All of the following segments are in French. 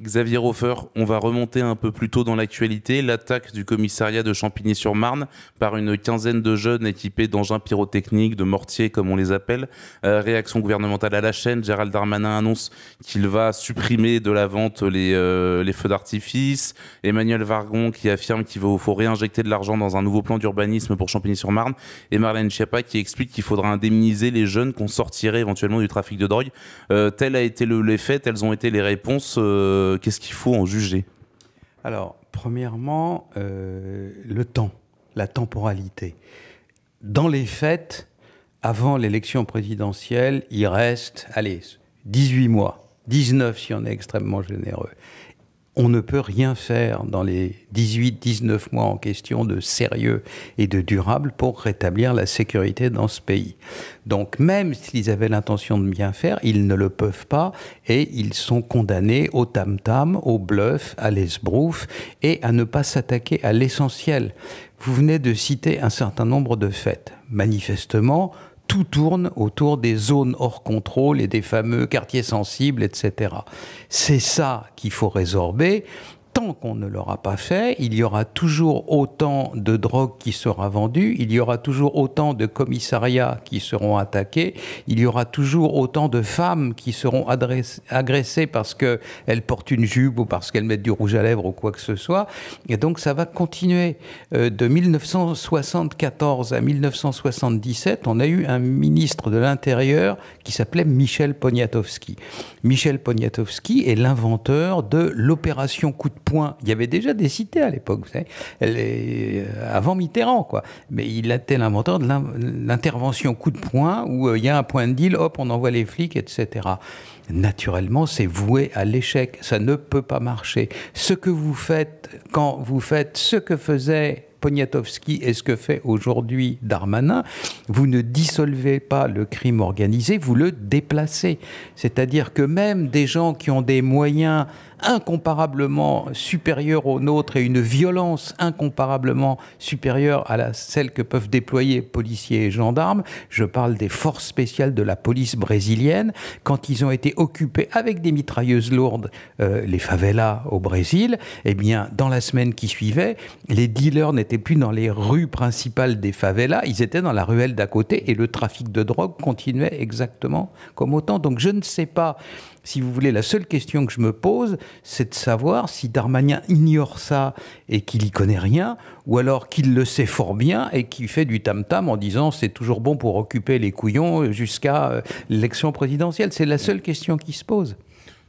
Xavier Hofer, on va remonter un peu plus tôt dans l'actualité. L'attaque du commissariat de Champigny-sur-Marne par une quinzaine de jeunes équipés d'engins pyrotechniques, de mortiers comme on les appelle. Réaction gouvernementale à la chaîne, Gérald Darmanin annonce qu'il va supprimer de la vente les feux d'artifice. Emmanuel Vargon qui affirme qu'il faut réinjecter de l'argent dans un nouveau plan d'urbanisme pour Champigny-sur-Marne. Et Marlène Schiappa qui explique qu'il faudra indemniser les jeunes qu'on sortirait éventuellement du trafic de drogue. Tel a été les faits, telles ont été les réponses. Qu'est-ce qu'il faut en juger? Alors, premièrement, le temps, la temporalité. Dans les faits, avant l'élection présidentielle, il reste, allez, 18 mois, 19 si on est extrêmement généreux. On ne peut rien faire dans les 18-19 mois en question de sérieux et de durable pour rétablir la sécurité dans ce pays. Donc même s'ils avaient l'intention de bien faire, ils ne le peuvent pas et ils sont condamnés au tam-tam, au bluff, à l'esbrouf et à ne pas s'attaquer à l'essentiel. Vous venez de citer un certain nombre de faits. Manifestement, tout tourne autour des zones hors contrôle et des fameux quartiers sensibles, etc. C'est ça qu'il faut résorber. Tant qu'on ne l'aura pas fait, il y aura toujours autant de drogue qui sera vendue, il y aura toujours autant de commissariats qui seront attaqués, il y aura toujours autant de femmes qui seront agressées parce qu'elles portent une jupe ou parce qu'elles mettent du rouge à lèvres ou quoi que ce soit. Et donc ça va continuer. De 1974 à 1977, on a eu un ministre de l'Intérieur qui s'appelait Michel Poniatowski. Michel Poniatowski est l'inventeur de l'opération coup de poing. Il y avait déjà des cités à l'époque, vous savez, avant Mitterrand, quoi. Mais il était l'inventeur de l'intervention coup de poing, où il y a un point de deal, hop, on envoie les flics, etc. Naturellement, c'est voué à l'échec. Ça ne peut pas marcher. Ce que vous faites, quand vous faites ce que faisait Poniatowski et ce que fait aujourd'hui Darmanin, vous ne dissolvez pas le crime organisé, vous le déplacez. C'est-à-dire que même des gens qui ont des moyens incomparablement supérieurs aux nôtres et une violence incomparablement supérieure à celle que peuvent déployer policiers et gendarmes, je parle des forces spéciales de la police brésilienne, quand ils ont été occupés avec des mitrailleuses lourdes, les favelas au Brésil, eh bien, dans la semaine qui suivait, les dealers n'étaient plus dans les rues principales des favelas, ils étaient dans la ruelle d'à côté et le trafic de drogue continuait exactement comme autant. Donc je ne sais pas, si vous voulez, la seule question que je me pose, c'est de savoir si Darmanin ignore ça et qu'il y connaît rien, ou alors qu'il le sait fort bien et qu'il fait du tam-tam en disant c'est toujours bon pour occuper les couillons jusqu'à l'élection présidentielle. C'est la seule question qui se pose.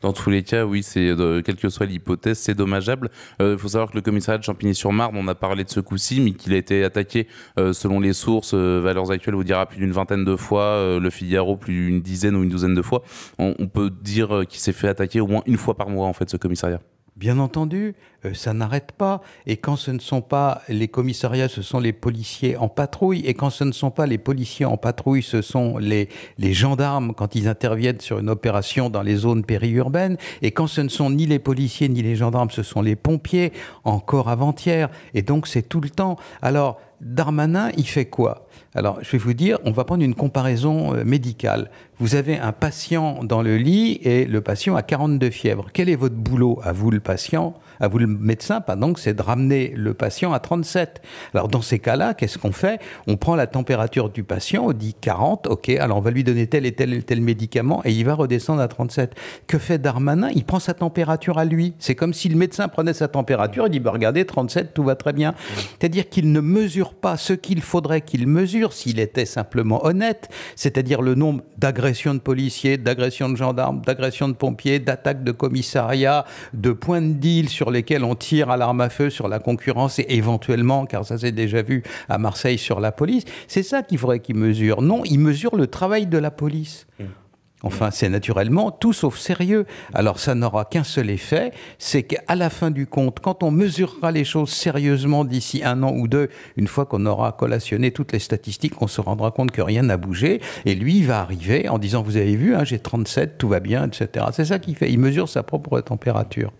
Dans tous les cas, oui, quelle que soit l'hypothèse, c'est dommageable. Faut savoir que le commissariat de Champigny-sur-Marne, on a parlé de ce coup-ci, mais qu'il a été attaqué, selon les sources, Valeurs Actuelles vous dira plus d'une vingtaine de fois, Le Figaro plus d'une dizaine ou une douzaine de fois. On peut dire qu'il s'est fait attaquer au moins une fois par mois, en fait, ce commissariat. Bien entendu, ça n'arrête pas. Et quand ce ne sont pas les commissariats, ce sont les policiers en patrouille. Et quand ce ne sont pas les policiers en patrouille, ce sont les gendarmes quand ils interviennent sur une opération dans les zones périurbaines. Et quand ce ne sont ni les policiers ni les gendarmes, ce sont les pompiers, encore avant-hier. Et donc c'est tout le temps. Alors, Darmanin, il fait quoi? Alors, je vais vous dire, on va prendre une comparaison médicale. Vous avez un patient dans le lit et le patient a 42 fièvres. Quel est votre boulot, à vous le patient, à vous le médecin, pardon, c'est de ramener le patient à 37. Alors, dans ces cas-là, qu'est-ce qu'on fait? On prend la température du patient, on dit 40, ok, alors on va lui donner tel et tel médicament et il va redescendre à 37. Que fait Darmanin? Il prend sa température à lui. C'est comme si le médecin prenait sa température et dit, bah, regardez, 37, tout va très bien. C'est-à-dire qu'il ne mesure pas ce qu'il faudrait qu'il mesure s'il était simplement honnête, c'est-à-dire le nombre d'agressions de policiers, d'agressions de gendarmes, d'agressions de pompiers, d'attaques de commissariats, de points de deal sur lesquels on tire à l'arme à feu sur la concurrence et éventuellement, car ça s'est déjà vu à Marseille, sur la police. C'est ça qu'il faudrait qu'il mesure. Non, il mesure le travail de la police. Enfin, c'est naturellement tout sauf sérieux. Alors, ça n'aura qu'un seul effet, c'est qu'à la fin du compte, quand on mesurera les choses sérieusement d'ici 1 an ou 2, une fois qu'on aura collationné toutes les statistiques, on se rendra compte que rien n'a bougé. Et lui, il va arriver en disant, vous avez vu, hein, j'ai 37, tout va bien, etc. C'est ça qu'il fait. Il mesure sa propre température.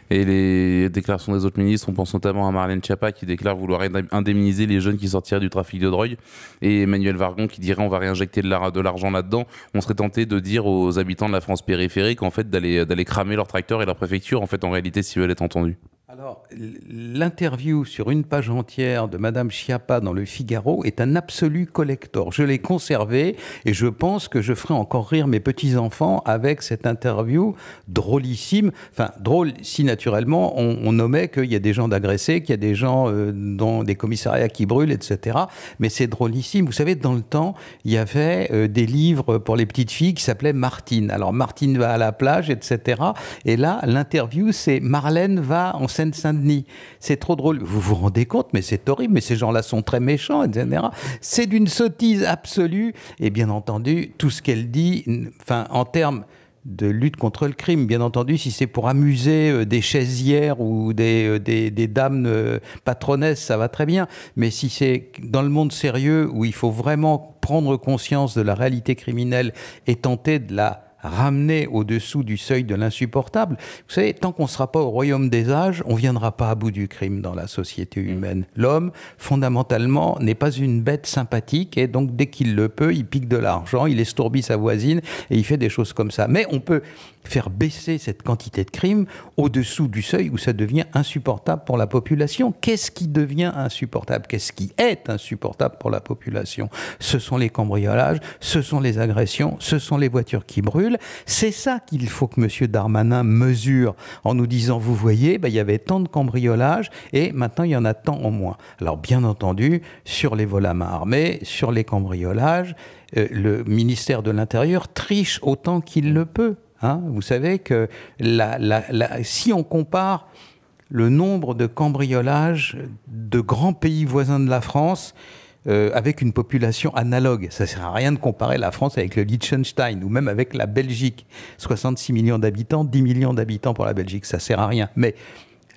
Et les déclarations des autres ministres, on pense notamment à Marlène Schiappa qui déclare vouloir indemniser les jeunes qui sortiraient du trafic de drogue, et Emmanuel Vargon qui dirait on va réinjecter de l'argent là-dedans. On serait tenté de dire aux habitants de la France périphérique en fait d'aller cramer leur tracteur et leur préfecture en fait en réalité s'ils veulent être entendus. Alors, l'interview sur une page entière de Madame Schiappa dans le Figaro est un absolu collector. Je l'ai conservé et je pense que je ferai encore rire mes petits-enfants avec cette interview drôlissime. Enfin, drôle si naturellement on nommait qu'il y a des gens d'agressés, qu'il y a des gens dans des commissariats qui brûlent, etc. Mais c'est drôlissime. Vous savez, dans le temps, il y avait des livres pour les petites filles qui s'appelaient Martine. Alors, Martine va à la plage, etc. Et là, l'interview, c'est Marlène va en Seine-Saint-Denis. C'est trop drôle. Vous vous rendez compte, mais c'est horrible, mais ces gens-là sont très méchants, etc. C'est d'une sottise absolue. Et bien entendu, tout ce qu'elle dit, enfin, en termes de lutte contre le crime, bien entendu, si c'est pour amuser des chaisières ou des dames patronesses, ça va très bien. Mais si c'est dans le monde sérieux où il faut vraiment prendre conscience de la réalité criminelle et tenter de la ramener au-dessous du seuil de l'insupportable. Vous savez, tant qu'on ne sera pas au royaume des âges, on ne viendra pas à bout du crime dans la société humaine. L'homme, fondamentalement, n'est pas une bête sympathique et donc, dès qu'il le peut, il pique de l'argent, il estourbit sa voisine et il fait des choses comme ça. Mais on peut faire baisser cette quantité de crimes au-dessous du seuil où ça devient insupportable pour la population. Qu'est-ce qui devient insupportable? Qu'est-ce qui est insupportable pour la population? Ce sont les cambriolages, ce sont les agressions, ce sont les voitures qui brûlent. C'est ça qu'il faut que M. Darmanin mesure en nous disant, vous voyez, il y avait tant de cambriolages et maintenant il y en a tant en moins. Alors bien entendu, sur les vols à main armée, sur les cambriolages, le ministère de l'Intérieur triche autant qu'il le peut. Hein, vous savez que si on compare le nombre de cambriolages de grands pays voisins de la France avec une population analogue, ça ne sert à rien de comparer la France avec le Liechtenstein ou même avec la Belgique. 66 millions d'habitants, 10 millions d'habitants pour la Belgique, ça ne sert à rien. Mais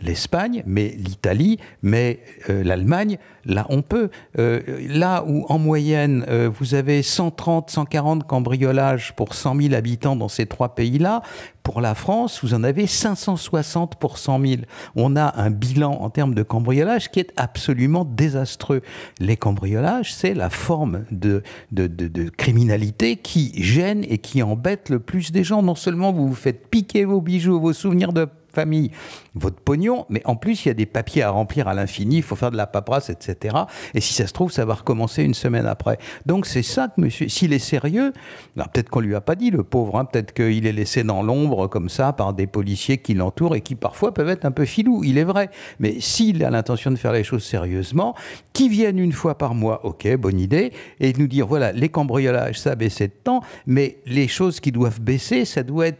l'Espagne, mais l'Italie, mais l'Allemagne, là on peut. Là où en moyenne vous avez 130, 140 cambriolages pour 100 000 habitants dans ces trois pays-là, pour la France, vous en avez 560 pour 100 000. On a un bilan en termes de cambriolage qui est absolument désastreux. Les cambriolages, c'est la forme de criminalité qui gêne et qui embête le plus des gens. Non seulement vous vous faites piquer vos bijoux, vos souvenirs de famille, votre pognon, mais en plus, il y a des papiers à remplir à l'infini, il faut faire de la paperasse, etc. Et si ça se trouve, ça va recommencer une semaine après. Donc, c'est ça que monsieur, s'il est sérieux, peut-être qu'on lui a pas dit, le pauvre, hein, peut-être qu'il est laissé dans l'ombre, comme ça, par des policiers qui l'entourent et qui, parfois, peuvent être un peu filous, il est vrai. Mais s'il a l'intention de faire les choses sérieusement, qui viennent une fois par mois, ok, bonne idée, et nous dire, voilà, les cambriolages, ça a baissé de temps, mais les choses qui doivent baisser, ça doit être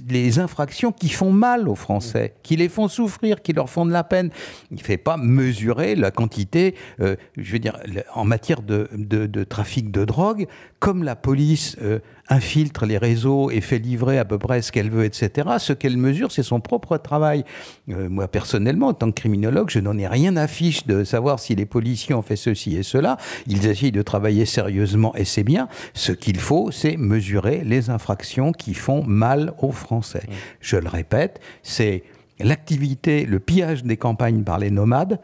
les infractions qui font mal aux Français, qui les font souffrir, qui leur font de la peine. Il ne fait pas mesurer la quantité, je veux dire, en matière de trafic de drogue, comme la police infiltre les réseaux et fait livrer à peu près ce qu'elle veut, etc. Ce qu'elle mesure, c'est son propre travail. Moi, personnellement, en tant que criminologue, je n'en ai rien à fiche de savoir si les policiers ont fait ceci et cela. Ils essayent de travailler sérieusement et c'est bien. Ce qu'il faut, c'est mesurer les infractions qui font mal aux Français. Je le répète, c'est l'activité, le pillage des campagnes par les nomades,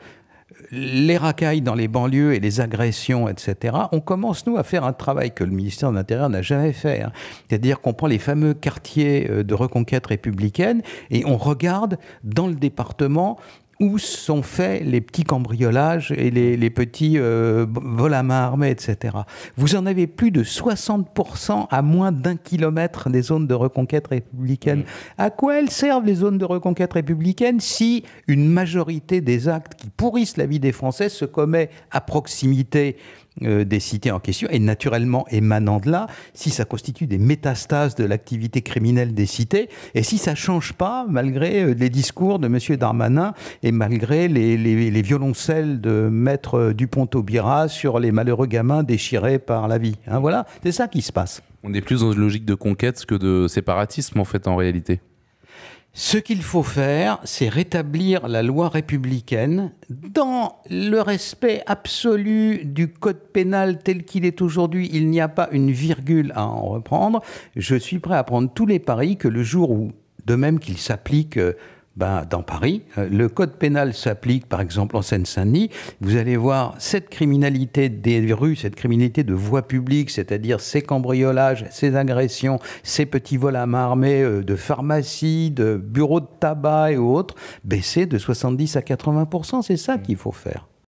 les racailles dans les banlieues et les agressions, etc. On commence, nous, à faire un travail que le ministère de l'Intérieur n'a jamais fait. Hein. C'est-à-dire qu'on prend les fameux quartiers de reconquête républicaine et on regarde dans le département où sont faits les petits cambriolages et les petits vols à main armée, etc. Vous en avez plus de 60% à moins d'1 kilomètre des zones de reconquête républicaine. À quoi elles servent, les zones de reconquête républicaine, si une majorité des actes qui pourrissent la vie des Français se commet à proximité des cités en question, et naturellement émanant de là, si ça constitue des métastases de l'activité criminelle des cités, et si ça ne change pas, malgré les discours de M. Darmanin, et malgré les violoncelles de Maître Dupont-Aubira sur les malheureux gamins déchirés par la vie. Hein, voilà, c'est ça qui se passe. On est plus dans une logique de conquête que de séparatisme, en fait, en réalité. Ce qu'il faut faire, c'est rétablir la loi républicaine dans le respect absolu du code pénal tel qu'il est aujourd'hui. Il n'y a pas une virgule à en reprendre. Je suis prêt à prendre tous les paris que le jour où, de même qu'il s'applique Dans Paris, le code pénal s'applique, par exemple, en Seine-Saint-Denis. Vous allez voir cette criminalité des rues, cette criminalité de voie publique, c'est-à-dire ces cambriolages, ces agressions, ces petits vols à main armée de pharmacie, de bureaux de tabac et autres, baisser de 70 à 80%. C'est ça qu'il faut faire.